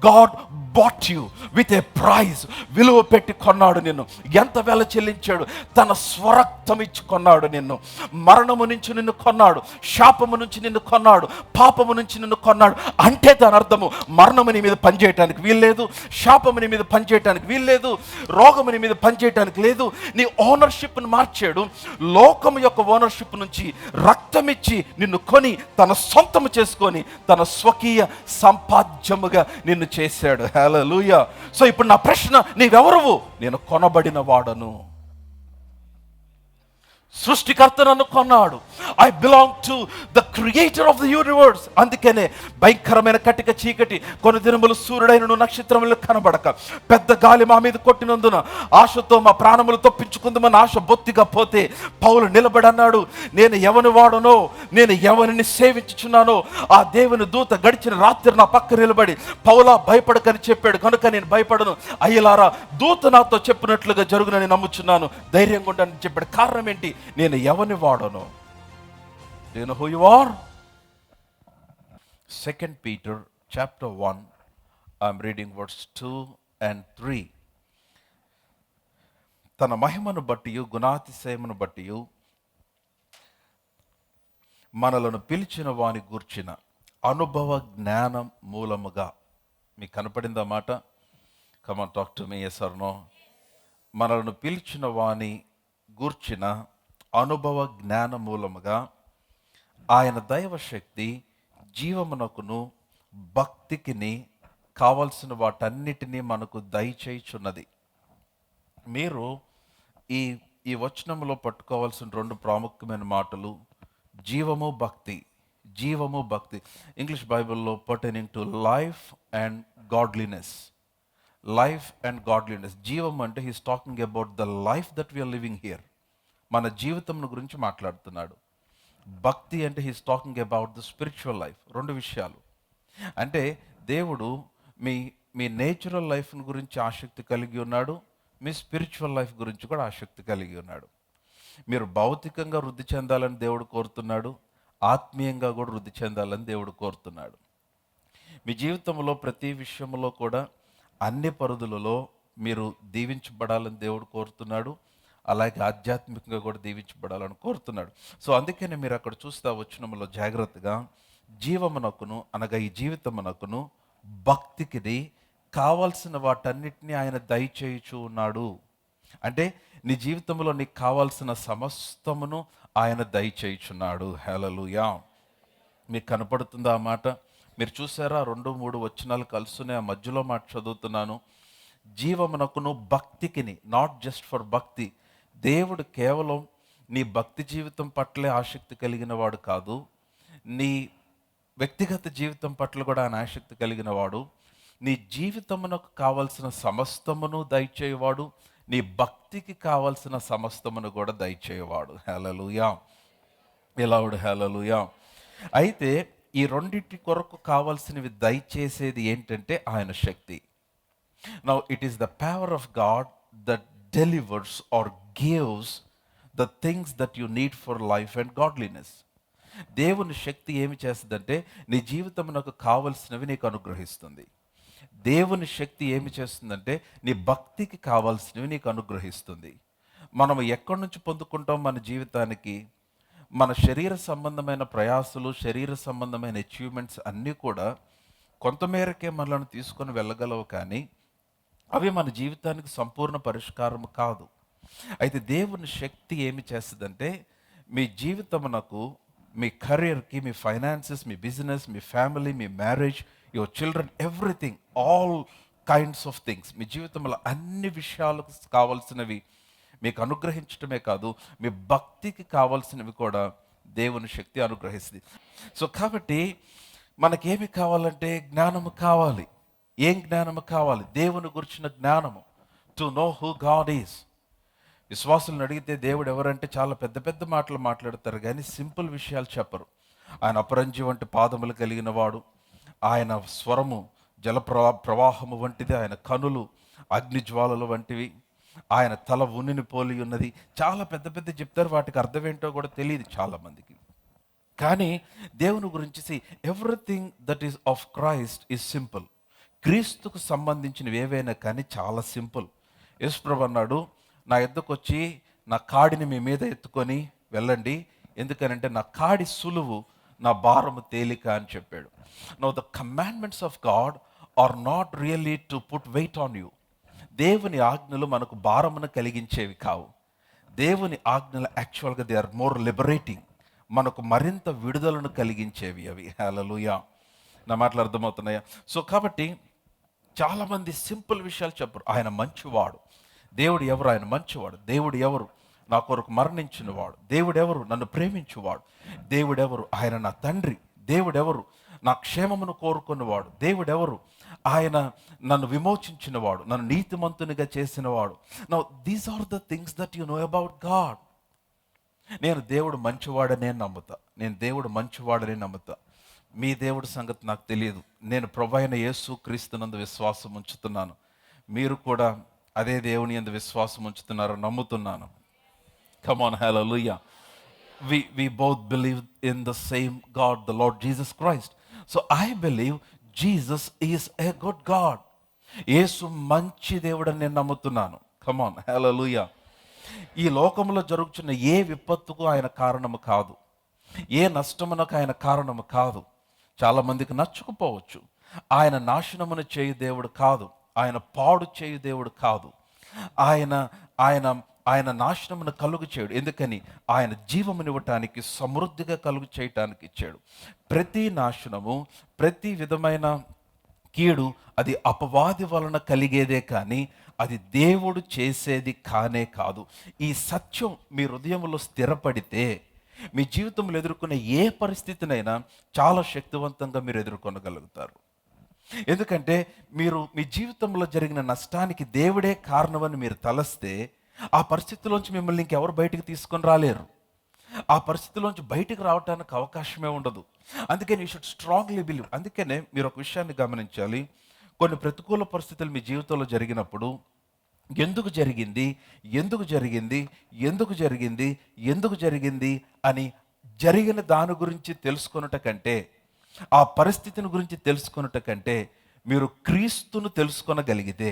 God bought you with a price. విలువ పెట్టి కొన్నాడు నిన్ను. ఎంత వెల చెల్లించాడు? తన స్వరక్తం ఇచ్చి కొన్నాడు నిన్ను. మరణము నుంచి నిన్ను కొన్నాడు, శాపము నుంచి నిన్ను కొన్నాడు, పాపము నుంచి నిన్ను కొన్నాడు. అంటే దాని అర్థము మరణము నీ మీద పనిచేయటానికి వీల్లేదు, శాపము నీ మీద పనిచేయటానికి వీల్లేదు, రోగము నీ మీద పనిచేయటానికి లేదు. నీ ఓనర్షిప్ను మార్చాడు. లోకము యొక్క ఓనర్షిప్ నుంచి రక్తం ఇచ్చి నిన్ను కొని తన సొంతము చేసుకొని తన స్వకీయ సంపాద్యముగా నిన్ను చేశాడు. హల్లెలూయా. సో ఇప్పుడు నా ప్రశ్న, నీవెవరువు? నేను కొనబడిన వాడను. సృష్టికర్త నన్ను కొన్నాడు. I belong to the creator of the universe. అందుకనే భయంకరమైన కటిక చీకటి కొన్ని దినములు సూర్యుడైనను నక్షత్రములు కనబడక పెద్ద గాలి మా మీద కొట్టినందున ఆశతో మా ప్రాణములు తప్పించుకుందామని ఆశ బొత్తిగా పోతే పౌలు నిలబడన్నాడు, నేను ఎవని వాడనో, నేను ఎవరిని సేవించుచున్నానో ఆ దేవుని దూత గడిచిన రాత్రి నా పక్క నిలబడి, పౌలా భయపడకని చెప్పాడు కనుక నేను భయపడను, అయ్యలారా దూత నాతో చెప్పినట్లుగా జరుగునని నమ్ముచున్నాను, ధైర్యంగా ఉండని చెప్పాడు. కారణం ఏంటి? నేను ఎవని వాడను. Do you know who you are? 2 Peter chapter 1, I'm reading verse 2 and 3. తన మహిమను బట్టి గుణాతిశయమును బట్టి మనలను పిలిచిన వాని గూర్చిన అనుభవ జ్ఞానం మూలముగా. మీకు కనపడిందా మాట? Come on, talk to me, yes or no? మనలను పిలిచిన వాని గూర్చిన అనుభవ జ్ఞాన మూలముగా ఆయన దైవశక్తి జీవమునకును భక్తికిని కావలసిన వాటన్నిటినీ మనకు దయచేయుచున్నది. మీరు ఈ వచనంలో పట్టుకోవాల్సిన రెండు ప్రాముఖ్యమైన మాటలు, జీవము భక్తి. జీవము భక్తి. ఇంగ్లీష్ బైబిల్లో pertaining to life and godliness. Life and godliness. జీవం అంటే he's talking about the life that we're living here. మన జీవితం గురించి మాట్లాడుతున్నాడు. భక్తి అంటే he's talking about the spiritual life. రెండు విషయాలు. అంటే దేవుడు మీ నేచురల్ లైఫ్ గురించి ఆసక్తి కలిగి ఉన్నాడు, మీ స్పిరిచువల్ లైఫ్ గురించి కూడా ఆసక్తి కలిగి ఉన్నాడు. మీరు భౌతికంగా వృద్ధి చెందాలని దేవుడు కోరుతున్నాడు, ఆత్మీయంగా కూడా వృద్ధి చెందాలని దేవుడు కోరుతున్నాడు. మీ జీవితంలో ప్రతి విషయంలో కూడా అన్ని పరిధులలో మీరు దీవించబడాలని దేవుడు కోరుతున్నాడు, అలాగే ఆధ్యాత్మికంగా కూడా దీవించబడాలని కోరుతున్నాడు. సో అందుకనే మీరు అక్కడ చూస్తే వచనంలో జాగ్రత్తగా జీవమునకును అనగా ఈ జీవితమునకును భక్తికి కావాల్సిన వాటన్నిటినీ ఆయన దయచేయుచు ఉన్నాడు. అంటే నీ జీవితంలో నీకు కావాల్సిన సమస్తమును ఆయన దయచేయుచున్నాడు. హల్లెలూయా. మీకు కనపడుతుందా ఆ మాట? మీరు చూసారా? 2-3 వచనాలు కలుసునే ఆ మధ్యలో మాట చదువుతున్నాను. జీవమునకును భక్తికిని, నాట్ జస్ట్ ఫర్ భక్తి. దేవుడు కేవలం నీ భక్తి జీవితం పట్లే ఆసక్తి కలిగిన వాడు కాదు, నీ వ్యక్తిగత జీవితం పట్ల కూడా ఆయన ఆసక్తి కలిగిన వాడు. నీ జీవితమునకు కావలసిన సమస్తమును దయచేయవాడు, నీ భక్తికి కావలసిన సమస్తమును కూడా దయచేయవాడు. హల్లెలూయా. ఎలావుడు హల్లెలూయా. అయితే ఈ రెండింటి కొరకు కావాల్సినవి దయచేసేది ఏంటంటే ఆయన శక్తి. Now it is the power of God that delivers or gives the things that you need for life and godliness. దేవుని శక్తి ఏమి చేస్తుందంటే నీ జీవితమునకు కావలసినవి నీకు అనుగ్రహిస్తుంది. దేవుని శక్తి ఏమి చేస్తుందంటే నీ భక్తికి కావాల్సినవి నీకు అనుగ్రహిస్తుంది. మనం ఎక్కడి నుంచి పొందుకుంటాం మన జీవితానికి? మన శరీర సంబంధమైన ప్రయాసలు, శరీర సంబంధమైన అచీవ్మెంట్స్ అన్నీ కూడా కొంతమేరకే మనల్ని తీసుకొని వెళ్ళగలవు, కానీ అవి మన జీవితానికి సంపూర్ణ పరిష్కారం కాదు. అయితే దేవుని శక్తి ఏమి చేస్తుందంటే మీ జీవితమునకు, మీ కెరియర్కి, మీ ఫైనాన్సెస్, మీ బిజినెస్, మీ ఫ్యామిలీ, మీ marriage, your children, everything, all kinds of things, మీ జీవితంలో అన్ని విషయాలకు కావాల్సినవి మీకు అనుగ్రహించడమే కాదు, మీ భక్తికి కావాల్సినవి కూడా దేవుని శక్తి అనుగ్రహిస్తుంది. సో కాబట్టి మనకేమి కావాలంటే జ్ఞానము కావాలి. ఏం జ్ఞానము కావాలి? దేవుని గురించిన జ్ఞానము. To know who God is. విశ్వాసులను అడిగితే దేవుడు ఎవరంటే చాలా పెద్ద పెద్ద మాటలు మాట్లాడతారు, కానీ సింపుల్ విషయాలు చెప్పరు. ఆయన అపరంజి వంటి పాదములు కలిగిన వాడు, ఆయన స్వరము జల ప్రవాహము వంటిది, ఆయన కనులు అగ్నిజ్వాలలు వంటివి, ఆయన తల ఉనిని పోలి ఉన్నది. చాలా పెద్ద పెద్ద చెప్తారు, వాటికి అర్థం ఏంటో కూడా తెలియదు చాలామందికి. కానీ దేవుని గురించి everything that is of Christ is simple. క్రీస్తుకు సంబంధించినవి ఏవైనా కానీ చాలా సింపుల్. యేసుప్రభు అన్నాడు, నా యొద్దకు వచ్చి నా కాడిని మీ మీద ఎత్తుకొని వెళ్ళండి, ఎందుకనంటే నా కాడి సులువు, నా భారము తేలిక అని చెప్పాడు. Now the commandments of God are not really to put weight on you. దేవుని ఆజ్ఞలు మనకు భారమును కలిగించేవి కావు. దేవుని ఆజ్ఞలు యాక్చువల్గా దే ఆర్ మోర్ లిబరేటింగ్, మనకు మరింత విడుదలను కలిగించేవి అవి. హల్లెలూయా. నా మాటలు అర్థమవుతున్నాయా? సో కాబట్టి చాలామంది సింపుల్ విషయాలు చెప్పరు. ఆయన మంచివాడు. దేవుడు ఎవరు? ఆయన మంచివాడు. దేవుడు ఎవరు? నా కొరకు మరణించినవాడు. దేవుడెవరు? నన్ను ప్రేమించువాడు. దేవుడెవరు? ఆయన నా తండ్రి. దేవుడెవరు? నా క్షేమమును కోరుకున్నవాడు. దేవుడెవరు? ఆయన నన్ను విమోచించినవాడు, నన్ను నీతిమంతునిగా చేసినవాడు. Now these are the things that you know about God. నేను దేవుడు మంచివాడనే నమ్ముతా. నేను దేవుడు మంచివాడనే నమ్ముతా. మీ దేవుడి సంగతి నాకు తెలియదు. నేను ప్రభు అయిన యేసు క్రీస్తునందు విశ్వాసం ఉంచుతున్నాను. మీరు కూడా అదే దేవుని యందు విశ్వాసం ఉంచుతున్నారని నమ్ముతున్నాను. Come on, hallelujah. We both believe in the same God, the Lord Jesus Christ. So I believe Jesus is a good God. యేసు మంచి దేవుడని నేను నమ్ముతున్నాను. కమ్ ఆన్, హల్లెలూయా. ఈ లోకంలో జరుగుతున్న ఏ విపత్తుకు ఆయన కారణము కాదు, ఏ నష్టమునకు ఆయన కారణము కాదు. చాలామందికి నచ్చకపోవచ్చు. ఆయన నాశనమును చేయు దేవుడు కాదు, ఆయన పాడు చేయు దేవుడు కాదు. ఆయన ఆయన ఆయన నాశనమును కలుగు చేయడు. ఎందుకని? ఆయన జీవమునివ్వటానికి, సమృద్ధిగా కలుగు చేయటానికి ఇచ్చాడు. ప్రతి నాశనము, ప్రతి విధమైన కీడు అది అపవాది వలన కలిగేదే కానీ అది దేవుడు చేసేది కానే కాదు. ఈ సత్యం మీ హృదయంలో స్థిరపడితే మీ జీవితంలో ఎదుర్కొనే ఏ పరిస్థితినైనా చాలా శక్తివంతంగా మీరు ఎదుర్కొనగలుగుతారు. ఎందుకంటే మీరు మీ జీవితంలో జరిగిన నష్టానికి దేవుడే కారణమని మీరు తలస్తే ఆ పరిస్థితిలోంచి మిమ్మల్ని ఇంకెవరు బయటికి తీసుకొని రాలేరు. ఆ పరిస్థితిలోంచి బయటికి రావడానికి అవకాశమే ఉండదు. అందుకని యూ షుడ్ స్ట్రాంగ్లీ బిలీవ్. అందుకనే మీరు ఒక విషయాన్ని గమనించాలి. కొన్ని ప్రతికూల పరిస్థితులు మీ జీవితంలో జరిగినప్పుడు ఎందుకు జరిగింది, ఎందుకు జరిగింది, ఎందుకు జరిగింది, ఎందుకు జరిగింది అని జరిగిన దాని గురించి తెలుసుకొనుట కంటే, ఆ పరిస్థితిని గురించి తెలుసుకొనుట కంటే మీరు క్రీస్తును తెలుసుకొనగలిగితే,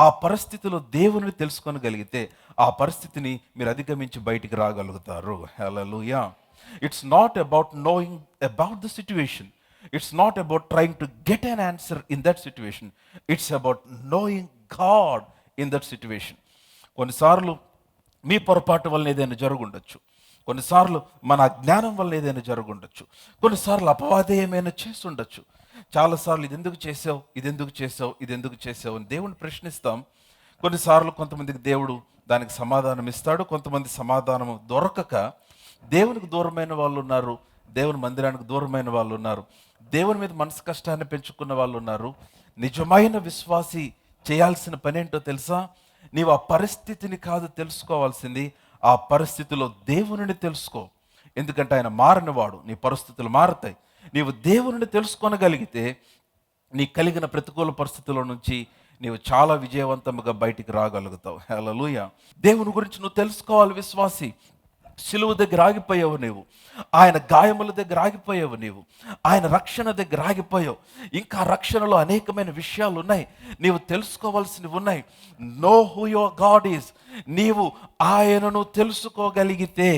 ఆ పరిస్థితిలో దేవుని తెలుసుకొనగలిగితే ఆ పరిస్థితిని మీరు అధిగమించి బయటికి రాగలుగుతారు. Hallelujah. It's not about knowing about the situation. It's not about trying to get an answer in that situation. It's about knowing God in that situation. కొన్నిసార్లు మీ పొరపాటు వల్ల ఏదైనా జరుగుండొచ్చు. కొన్నిసార్లు మన అజ్ఞానం వల్ల ఏదైనా జరుగుండొచ్చు. కొన్నిసార్లు అపవాదే ఏమైనా చేస్తుండొచ్చు. చాలాసార్లు ఇది ఎందుకు చేసావు, ఇది ఎందుకు చేసావు, ఇది ఎందుకు చేసావు అని దేవుని ప్రశ్నిస్తాం. కొన్నిసార్లు కొంతమందికి దేవుడు దానికి సమాధానం ఇస్తాడు. కొంతమంది సమాధానం దొరకక దేవునికి దూరమైన వాళ్ళు ఉన్నారు, దేవుని మందిరానికి దూరమైన వాళ్ళు ఉన్నారు, దేవుని మీద మనసు కష్టాన్ని పెంచుకున్న వాళ్ళు ఉన్నారు. నిజమైన విశ్వాసి చేయాల్సిన పని ఏంటో తెలుసా? నీవు ఆ పరిస్థితిని కాదు తెలుసుకోవాల్సింది, ఆ పరిస్థితిలో దేవునిని తెలుసుకో. ఎందుకంటే ఆయన మారనివాడు. నీ పరిస్థితులు మారుతాయి. నీవు దేవునిని తెలుసుకోనగలిగితే నీ కలిగిన ప్రతికూల పరిస్థితుల నుంచి నీవు చాలా విజయవంతంగా బయటికి రాగలుగుతావు. హల్లెలూయా. దేవుని గురించి నువ్వు తెలుసుకోవాలి విశ్వాసి. సిలువ దగ్గర ఆగిపోయావు నీవు, ఆయన గాయముల దగ్గర ఆగిపోయావు నీవు, ఆయన రక్షణ దగ్గర ఆగిపోయావు. ఇంకా రక్షణలో అనేకమైన విషయాలు ఉన్నాయి, నీవు తెలుసుకోవాల్సినవి ఉన్నాయి. Know who your God is. నీవు ఆయనను తెలుసుకోగలిగితే,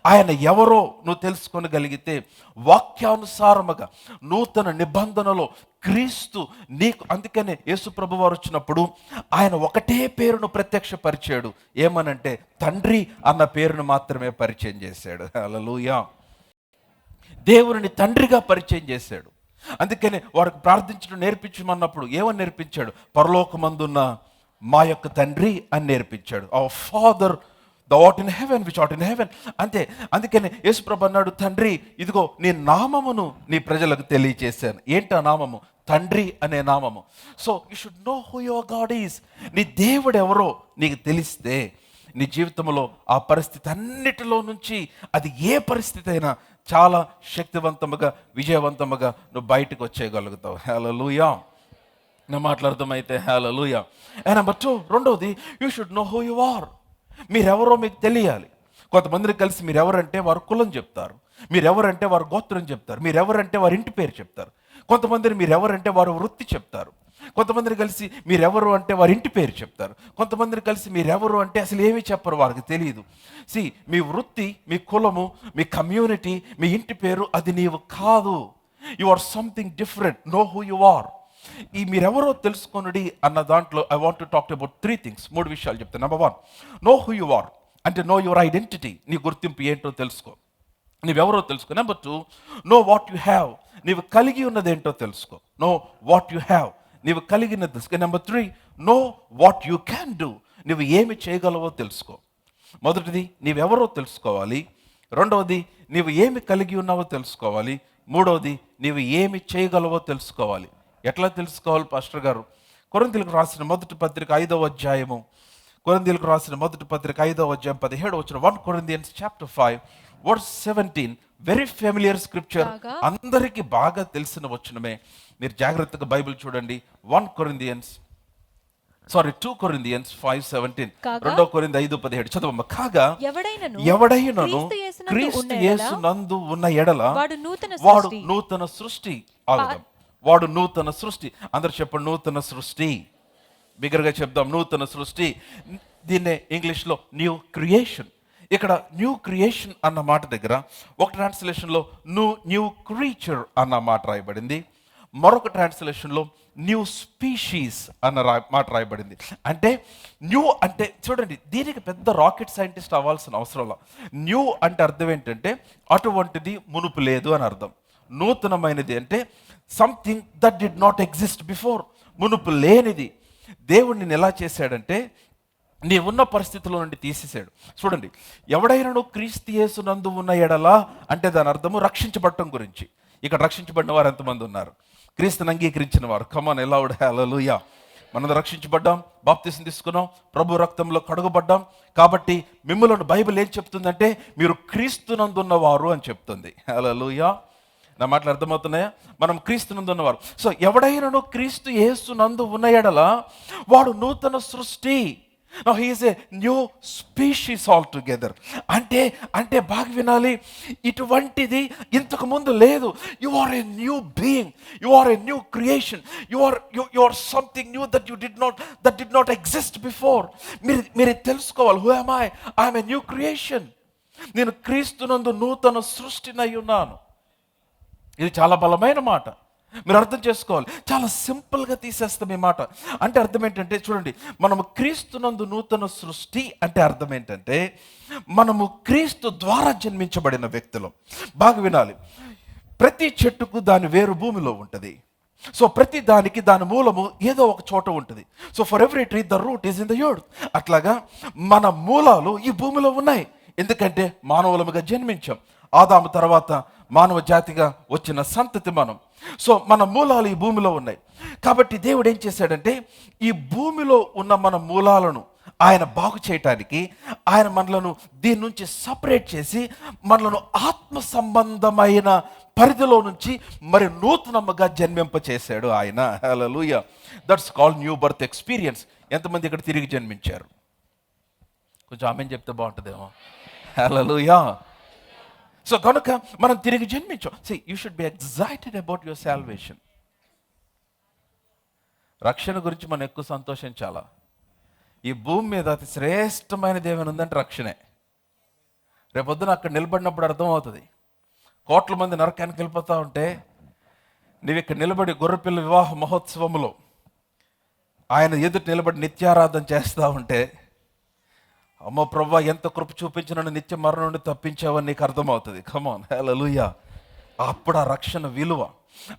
ఆయన ఎవరో నువ్వు తెలుసుకోగలిగితే, వాక్యానుసారముగా నూతన నిబంధనలో క్రీస్తు నీకు, అందుకనే యేసు ప్రభు వారు వచ్చినప్పుడు ఆయన ఒకటే పేరును ప్రత్యక్షపరిచాడు. ఏమనంటే తండ్రి అన్న పేరును మాత్రమే పరిచయం చేశాడు. హల్లెలూయా. దేవుని తండ్రిగా పరిచయం చేశాడు. అందుకనే వారికి ప్రార్థించడం నేర్పించమన్నప్పుడు ఏమని నేర్పించాడు? పరలోకమందున్న మా యొక్క తండ్రి అని నేర్పించాడు. Our father the what in heaven which art in heaven. అంతే. అందుకని యేసుప్రభు అన్నాడు, తండ్రి ఇదిగో నీ నామమును నీ ప్రజలకు తెలియచేశాను. ఏంటి ఆ నామము? తండ్రి అనే నామము. So you should know who your God is. నీ దేవుడు ఎవరో నీకు తెలిస్తే నీ జీవితంలో ఆ పరిస్థితి అన్నిటిలో నుంచి, అది ఏ పరిస్థితి అయినా చాలా శక్తివంతముగా, విజయవంతముగా నువ్వు బయటకు వచ్చేయగలుగుతావు. హల్లెలూయా. నా మాట్లాడదామైతే హల్లెలూయా. అండ్ నెంబర్ 2, రెండవది, you should know who you are. మీరెవరో మీకు తెలియాలి. కొంతమందిని కలిసి మీరెవరంటే వారు కులం చెప్తారు, మీరెవరంటే వారు గోత్రం చెప్తారు, మీరెవరంటే వారి ఇంటి పేరు చెప్తారు. కొంతమందిని మీరెవరంటే వారు వృత్తి చెప్తారు. కొంతమందిని కలిసి మీరెవరు అంటే వారి ఇంటి పేరు చెప్తారు. కొంతమందిని కలిసి మీరెవరు అంటే అసలు ఏమీ చెప్పరు, వారికి తెలియదు. మీ వృత్తి, మీ కులము, మీ కమ్యూనిటీ, మీ ఇంటి పేరు అది నీవు కాదు. You are something different. Know who you are. ఈ మీరెవరో తెలుసుకొనుడి అన్న దాంట్లో I want to talk about 3 things. 3 విషయాలు చెప్తాను. Number 1, know who you are అంటే నో యువర్ ఐడెంటిటీ. నీ గుర్తింపు ఏంటో తెలుసుకో, నీవెవరో తెలుసుకో. Number 2, know what you have. నీవు కలిగి ఉన్నది ఏంటో తెలుసుకో. నో వాట్ యు హ్యావ్, నీవు కలిగినది తెలుసుకో. Number 3, no what you can do. నువ్వు ఏమి చేయగలవో తెలుసుకో. మొదటిది నీవెవరో తెలుసుకోవాలి. రెండవది నీవు ఏమి కలిగి ఉన్నావో తెలుసుకోవాలి. మూడవది నీవు ఏమి చేయగలవో తెలుసుకోవాలి. ఎట్లా తెలుసుకోవాలి పాస్టర్ గారు? కొరింథీయులకు రాసిన మొదటి పత్రిక 5వ అధ్యాయము, కొరింథీయులకు రాసిన మొదటి పత్రిక 5వ అధ్యాయం 17వ వచనం. 1 Corinthians chapter 5 verse 17. Very familiar scripture, అందరికీ బాగా తెలిసిన వచనమే. మీరు జాగ్రత్తగా బైబిల్ చూడండి. 2 Corinthians 5:17. 2 Corinthians 5:17 చదవమ్మ. కాగా ఎవడైనను క్రీస్తు యేసునందు ఉన్న ఎడల వాడు నూతన సృష్టి. వాడు నూతన సృష్టి. అందరు చెప్పండి, నూతన సృష్టి. బిగ్గరగా చెప్దాం, నూతన సృష్టి. దీన్నే ఇంగ్లీష్లో న్యూ క్రియేషన్. ఇక్కడ న్యూ క్రియేషన్ అన్న మాట దగ్గర ఒక ట్రాన్స్లేషన్లో న్యూ క్రీచర్ అన్న మాట రాయబడింది. మరొక ట్రాన్స్లేషన్లో న్యూ స్పీషీస్ అన్న మాట రాయబడింది. అంటే న్యూ అంటే చూడండి, దీనికి పెద్ద రాకెట్ సైంటిస్ట్ అవ్వాల్సిన అవసరంలా. న్యూ అంటే అర్థం ఏంటంటే అటువంటిది మునుపు లేదు అని అర్థం. నూతనమైనది అంటే something that did not exist before, మునుపు లేనిది. దేవుడు నిన్ను ఎలా చేశాడంటే నీ ఉన్న పరిస్థితుల్లో నుండి తీసేశాడు. చూడండి, ఎవడైనా క్రీస్తు యేసునందు ఉన్న ఎడలా అంటే దాని అర్థము రక్షించబడటం గురించి. ఇక్కడ రక్షించబడిన వారు ఎంతమంది ఉన్నారు? క్రీస్తుని అంగీకరించిన వారు. కమాన్, ఎలౌడ్, హల్లెలూయా. మనం రక్షించబడ్డాం, బాప్తిసం తీసుకున్నాం, ప్రభు రక్తంలో కడుగబడ్డాం. కాబట్టి మిమ్మల్ని బైబిల్ ఏం చెప్తుందంటే మీరు క్రీస్తునందున్నవారు అని చెప్తుంది. హల్లెలూయా. నా మాటలు అర్థమవుతున్నాయా? మనం క్రీస్తునందు ఉన్నవారు. సో ఎవడైనా క్రీస్తు యేసునందు ఉన్న ఎడల వాడు నూతన సృష్టి. Now he is a new species altogether. అంటే బాగా వినాలి, ఇటువంటిది ఇంతకు ముందు లేదు. You are a new being, you are a new creation, you are something new that did not exist before. మీరు తెలుసుకోవాలి, who am I? I am a new creation. నేను క్రీస్తునందు నూతన సృష్టినై ఉన్నాను. ఇది చాలా బలమైన మాట, మీరు అర్థం చేసుకోవాలి. చాలా సింపుల్గా తీసేస్తాం ఈ మాట. అంటే అర్థం ఏంటంటే చూడండి, మనము క్రీస్తునందు నూతన సృష్టి అంటే అర్థం ఏంటంటే మనము క్రీస్తు ద్వారా జన్మించబడిన వ్యక్తులు. బాగా వినాలి, ప్రతి చెట్టుకు దాని వేరు భూమిలో ఉంటుంది. సో ప్రతి దానికి దాని మూలము ఏదో ఒక చోట ఉంటుంది. So for every tree the route is in the earth. అట్లాగా మన మూలాలు ఈ భూమిలో ఉన్నాయి. ఎందుకంటే మానవులముగా జన్మించాం. ఆదాము తర్వాత మానవ జాతిగా వచ్చిన సంతతి మనం. సో మన మూలాలు ఈ భూమిలో ఉన్నాయి. కాబట్టి దేవుడు ఏం చేశాడంటే ఈ భూమిలో ఉన్న మన మూలాలను ఆయన బాగు చేయటానికి ఆయన మనలను దీని నుంచి సపరేట్ చేసి మనలను ఆత్మ సంబంధమైన పరిధిలో నుంచి మరి నూతనముగా జన్మింప చేశాడు ఆయన. Hallelujah. That's called new birth experience. ఎంతమంది ఇక్కడ తిరిగి జన్మించారు? కొంచెం ఆమెన్ చెప్తే బాగుంటుందేమో. హల్లెలూయా. సో కనుక మనం తిరిగి జన్మించాం. See, you should be excited about your salvation. రక్షణ గురించి మనం ఎక్కువ సంతోషించాలా. ఈ భూమి మీద అతి శ్రేష్టమైనది ఏమైనా ఉందంటే రక్షణే. రేపొద్దున అక్కడ నిలబడినప్పుడు అర్థమవుతుంది. కోట్ల మంది నరకానికి వెళ్ళిపోతూ ఉంటే నీవు ఇక్కడ నిలబడి గొర్రెపిల్ల వివాహ మహోత్సవంలో ఆయన ఎదుటి నిలబడి నిత్యారాధన చేస్తూ ఉంటే, అమ్మో ప్రభువా ఎంత కృప చూపించి నన్ను నిత్య మరణం నుండి తప్పించావని నీకు అర్థమవుతుంది. కమాన్, హల్లెలూయా. అప్పుడు ఆ రక్షణ విలువ.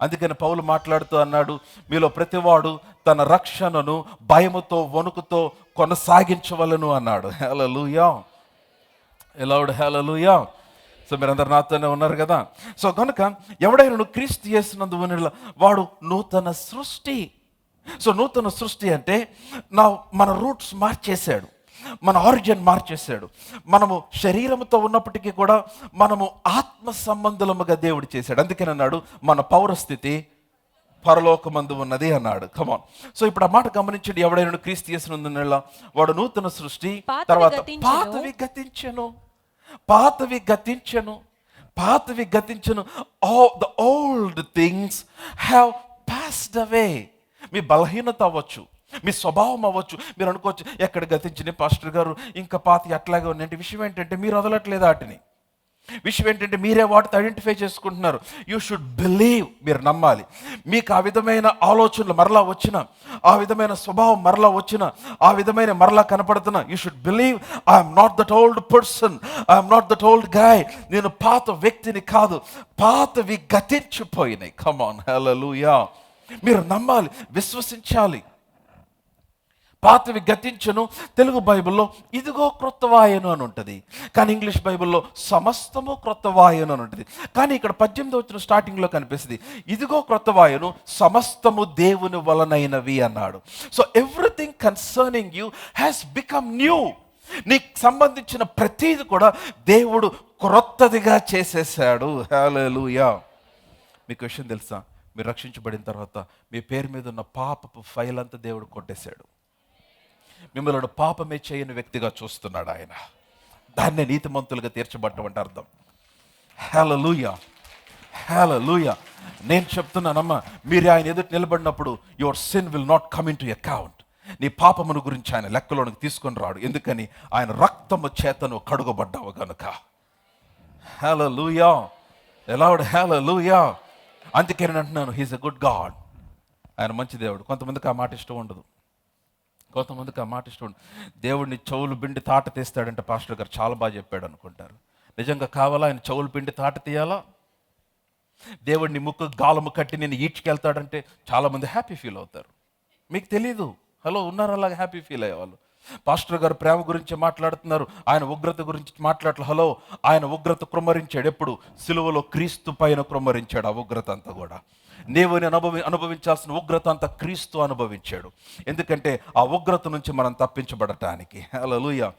అందుకని పౌలు మాట్లాడుతూ అన్నాడు, మీలో ప్రతివాడు తన రక్షణను భయముతో వణుకుతో కొనసాగించవలను అన్నాడు. హల్లెలూయా, ఎలౌడ్, హల్లెలూయా. సో మీరందరు నాతోనే ఉన్నారు కదా. సో కనుక ఎవడైనా క్రీస్తు యేసునందు ఉన్న వాడు నూతన సృష్టి. సో నూతన సృష్టి అంటే మన రూట్స్ మార్చేశాడు, మన ఆరిజిన్ మార్చేశాడు. మనము శరీరముతో ఉన్నప్పటికీ కూడా మనము ఆత్మ సంబంధులముగా దేవుడు చేశాడు. అందుకని అన్నాడు మన పౌరస్థితి పరలోకమందు ఉన్నది అన్నాడు. కమాన్. సో ఇప్పుడు ఆ మాట గమనించండి, ఎవడైనా క్రీస్తు యేసునందు వాడు నూతన సృష్టి. తర్వాత పాతవి గతించెను. All the old things have passed away. మీ బలహీనత అవ్వచ్చు, మీ స్వభావం అవ్వచ్చు. మీరు అనుకోవచ్చు, ఎక్కడ గతించిన పాస్టర్ గారు ఇంకా పాతి అట్లాగే ఉన్నంటే. విషయం ఏంటంటే మీరు వదలట్లేదు వాటిని. విషయం ఏంటంటే మీరే వాటితో ఐడెంటిఫై చేసుకుంటున్నారు. యూ షుడ్ బిలీవ్, మీరు నమ్మాలి. మీకు ఆ విధమైన ఆలోచనలు మరలా వచ్చిన, ఆ విధమైన స్వభావం మరలా వచ్చిన, ఆ విధమైన మరలా కనపడుతున్నా, you should believe I'm not that old person, I'm not that old guy. నేను పాత వ్యక్తిని కాదు, పాతవి గతించిపోయినాయి. కమ్ ఆన్, హల్లెలూయా. మీరు నమ్మాలి, విశ్వసించాలి. పాతవి గతించను. తెలుగు బైబిల్లో ఇదిగో క్రొత్తవాయను అని ఉంటుంది, కానీ ఇంగ్లీష్ బైబిల్లో సమస్తము క్రొత్తవాయను అని ఉంటుంది. కానీ ఇక్కడ 18వ వచనం స్టార్టింగ్లో కనిపిస్తుంది, ఇదిగో క్రొత్తవాయను సమస్తము దేవుని వలనైనవి అన్నాడు. So everything concerning you has become new. నీకు సంబంధించిన ప్రతీది కూడా దేవుడు క్రొత్తదిగా చేసేసాడు. హల్లెలూయా. మీకు విషయం తెలుసా, మీరు రక్షించబడిన తర్వాత మీ పేరు మీద ఉన్న పాపపు ఫైల్ అంతా దేవుడు కొట్టేశాడు. మిమ్మల్ని పాపమే చేయని వ్యక్తిగా చూస్తున్నాడు ఆయన. దాన్నే నీతిమంతులుగా తీర్చబడటం అంటే అర్థం. హల్లెలూయా, హల్లెలూయా. నేను చెప్తున్నానమ్మా, మీరు ఆయన ఎదుట నిలబడినప్పుడు your sin will not come in to account. నీ పాపమును గురించి ఆయన లెక్కలోనికి తీసుకొని రాడు. ఎందుకని? ఆయన రక్తము చేతను కడుగబడ్డావు గనుక. హల్లెలూయా. ఎలావుడు హల్లెలూయా. అందుకే నేను అంటున్నాను, హీఈస్ ఎ గుడ్ గాడ్. ఆయన మంచి దేవుడు. కొంతమందికి ఆ మాట ఇష్టం ఉండదు, కొంతమందికి ఆ మాట ఇష్టం ఉండదు. దేవుడిని చెవులు పిండి తాట తీస్తాడంటే పాస్టర్ గారు చాలా బాగా చెప్పాడు అనుకుంటారు. నిజంగా కావాలా ఆయన చెవులు పిండి తాట తీయాలా? దేవుడిని ముక్కు గాలము కట్టి నేను ఈడ్చుకెళ్తాడంటే చాలామంది హ్యాపీ ఫీల్ అవుతారు. మీకు తెలీదు. హలో, ఉన్నారు అలాగే హ్యాపీ ఫీల్ అయ్యేవాళ్ళు. పాస్టర్ గారు ప్రేమ గురించి మాట్లాడుతున్నారు, ఆయన ఉగ్రత గురించి మాట్లాడలే. హలో, ఆయన ఉగ్రత కృమ్మరించాడు. ఎప్పుడు? సిలువలో క్రీస్తు పైన కృమ్మరించాడు ఆ ఉగ్రత అంతా కూడా. నీవు అనుభవించాల్సిన ఉగ్రత అంతా క్రీస్తు అనుభవించాడు. ఎందుకంటే ఆ ఉగ్రత నుంచి మనం తప్పించబడటానికి. హల్లెలూయా.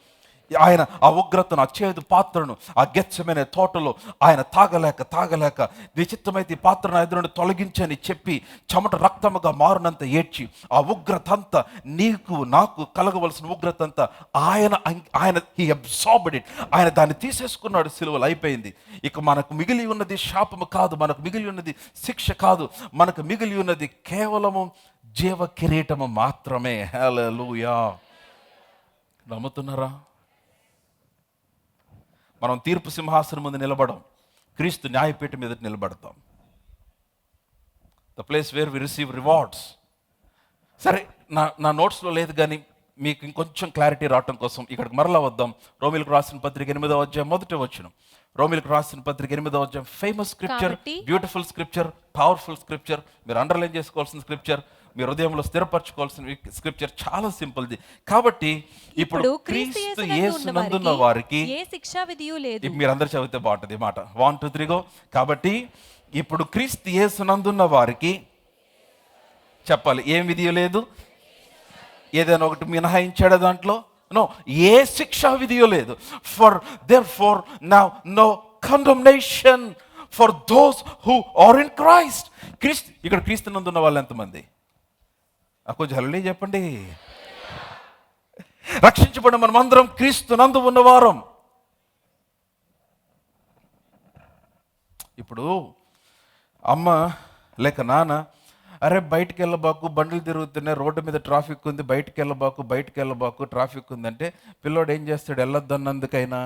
ఆయన ఆ ఉగ్రతను, ఆ చేదు పాత్రను ఆ గెత్సెమనే తోటలో ఆయన తాగలేక విచిత్రమైతే ఈ పాత్రను ఎదురు నుండి తొలగించని చెప్పి చెమట రక్తముగా మారునంత ఏడ్చి ఆ ఉగ్రత అంతా, నీకు నాకు కలగవలసిన ఉగ్రత అంతా ఆయన హీ అబ్సార్బ్డ్ ఇట్. ఆయన దాన్ని తీసేసుకున్నాడు సిలువలో. అయిపోయింది. ఇక మనకు మిగిలి ఉన్నది శాపము కాదు, మనకు మిగిలి ఉన్నది శిక్ష కాదు, మనకు మిగిలి ఉన్నది కేవలము జీవ కిరీటము మాత్రమే. హల్లెలూయా. నమ్ముతున్నారా? మనం తీర్పు సింహాసనం ముందు నిలబడం, క్రీస్తు న్యాయపీఠం మీద నిలబడతాం. The place where we receive rewards. సరే, నా నోట్స్లో లేదు, కానీ మీకు ఇంకొంచెం క్లారిటీ రావటం కోసం ఇక్కడికి మరలా వద్దాం. రోమీలకు రాసిన పత్రిక 8వ అధ్యాయం 1వ వచనం. రోమీలకు రాసిన పత్రిక 8వ అధ్యాయం. Famous scripture, beautiful scripture, powerful scripture. మీరు అండర్లైన్ చేసుకోవాల్సిన స్క్రిప్చర్, మీ హృదయంలో స్థిరపరచుకోవాల్సిన స్క్రిప్చర్. చాలా సింపుల్ది. కాబట్టి ఇప్పుడు క్రీస్తు యేసునందున్న వారికి ఏ శిక్షా విధియు లేదు. మీరు అందరు చదివితే బాగుంటుంది మాట. 1 2 3 గో. కాబట్టి ఇప్పుడు క్రీస్తు యేసునందున్న వారికి చెప్పాలి, ఏం విధి లేదు. ఏదైనా ఒకటి మినహాయించాడు దాంట్లో? నో, ఏ శిక్షా విధియో లేదు. For therefore now no condemnation for those who are in Christ. ఇక్కడ క్రీస్తునందున్న వాళ్ళు ఎంతమంది? కొంచెం హల్లెలూయా చెప్పండి. రక్షించబడిన మనమందరం క్రీస్తునందు ఉన్నవారం. ఇప్పుడు అమ్మ లేక నాన్న, అరే బయటికి వెళ్ళబాకు, బండ్లు తిరుగుతున్నాయి, రోడ్డు మీద ట్రాఫిక్ ఉంది, బయటికి వెళ్ళబాకు ట్రాఫిక్ ఉందంటే పిల్లోడు ఏం చేస్తాడు? వెళ్ళొద్దన్నందుకైనా.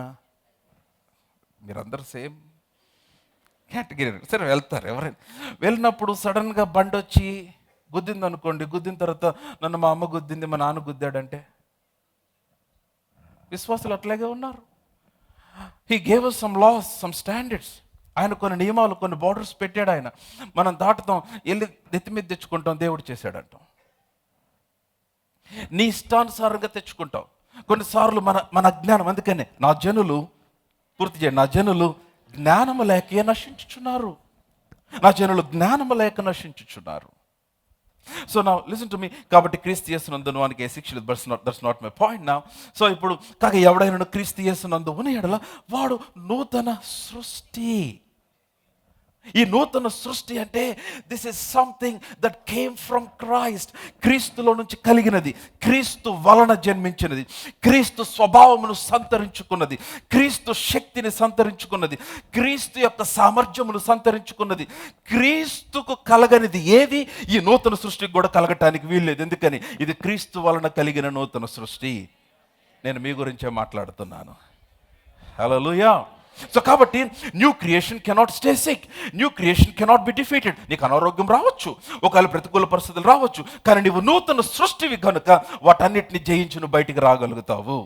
మీరందరూ సేమ్ కేటగిరీ. సరే, వెళ్తారు. ఎవరైనా వెళ్ళినప్పుడు సడన్గా బండి వచ్చి గుద్దింది అనుకోండి, గుద్దిన తర్వాత నన్ను మా అమ్మ గుద్దింది, మా నాన్న గుద్దాడంటే విశ్వాసులు అట్లాగే ఉన్నారు. He gave us some laws, some standards. ఆయన కొన్ని నియమాలు, కొన్ని బార్డర్స్ పెట్టాడు. ఆయన మనం దాటుతాం, వెళ్ళి నెత్తి మీద తెచ్చుకుంటాం, దేవుడు చేశాడంటాం. నీ ఇష్టానుసారంగా తెచ్చుకుంటాం. కొన్నిసార్లు మన అజ్ఞానం. అందుకనే నా జనులు జ్ఞానము లేక నశించుచున్నారు. So now listen to me. కాబట్టి క్రీస్తు యేసునందు వానికి ఏ శిక్ష లేదు. That's not my point now. So ఇప్పుడు కాక ఎవడైనా క్రీస్తు యేసునందు ఉన్న ఎడల వాడు నూతన సృష్టి. ఈ నూతన సృష్టి అంటే this is something that came from Christ. క్రీస్తులో నుంచి కలిగినది, క్రీస్తు వలన జన్మించినది, క్రీస్తు స్వభావమును సంతరించుకున్నది, క్రీస్తు శక్తిని సంతరించుకున్నది, క్రీస్తు యొక్క సామర్థ్యమును సంతరించుకున్నది. క్రీస్తుకు కలగనిది ఏది ఈ నూతన సృష్టికి కూడా కలగటానికి వీల్లేదు. ఎందుకని? ఇది క్రీస్తు వలన కలిగిన నూతన సృష్టి. నేను మీ గురించే మాట్లాడుతున్నాను. హల్లెలూయా. సో కాబట్టి new creation cannot stay sick, new creation cannot be defeated. నీకు అనారోగ్యం రావచ్చు, ఒకవేళ ప్రతికూల పరిస్థితులు రావచ్చు, కానీ నువ్వు నూతన సృష్టివి కనుక వాటన్నిటిని జయించి నువ్వు బయటికి రాగలుగుతావు.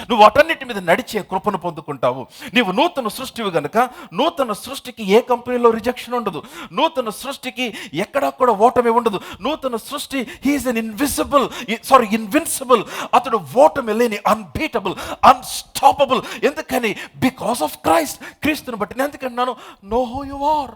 నువ్వు వాటన్నిటి మీద నడిచే కృపను పొందుకుంటావు. నీవు నూతన సృష్టివి గనుక నూతన సృష్టికి ఏ కంపెనీలో రిజెక్షన్ ఉండదు, నూతన సృష్టికి ఎక్కడా కూడా ఓటమి ఉండదు. నూతన సృష్టి హీఈస్ ఎన్ ఇన్విన్సిబుల్. అతడు ఓటమి లేని, అన్బీటబుల్, అన్స్టాపబుల్. ఎందుకని? Because of Christ. క్రీస్తుని బట్టి. నేను ఎందుకంటున్నాను? Know who you are.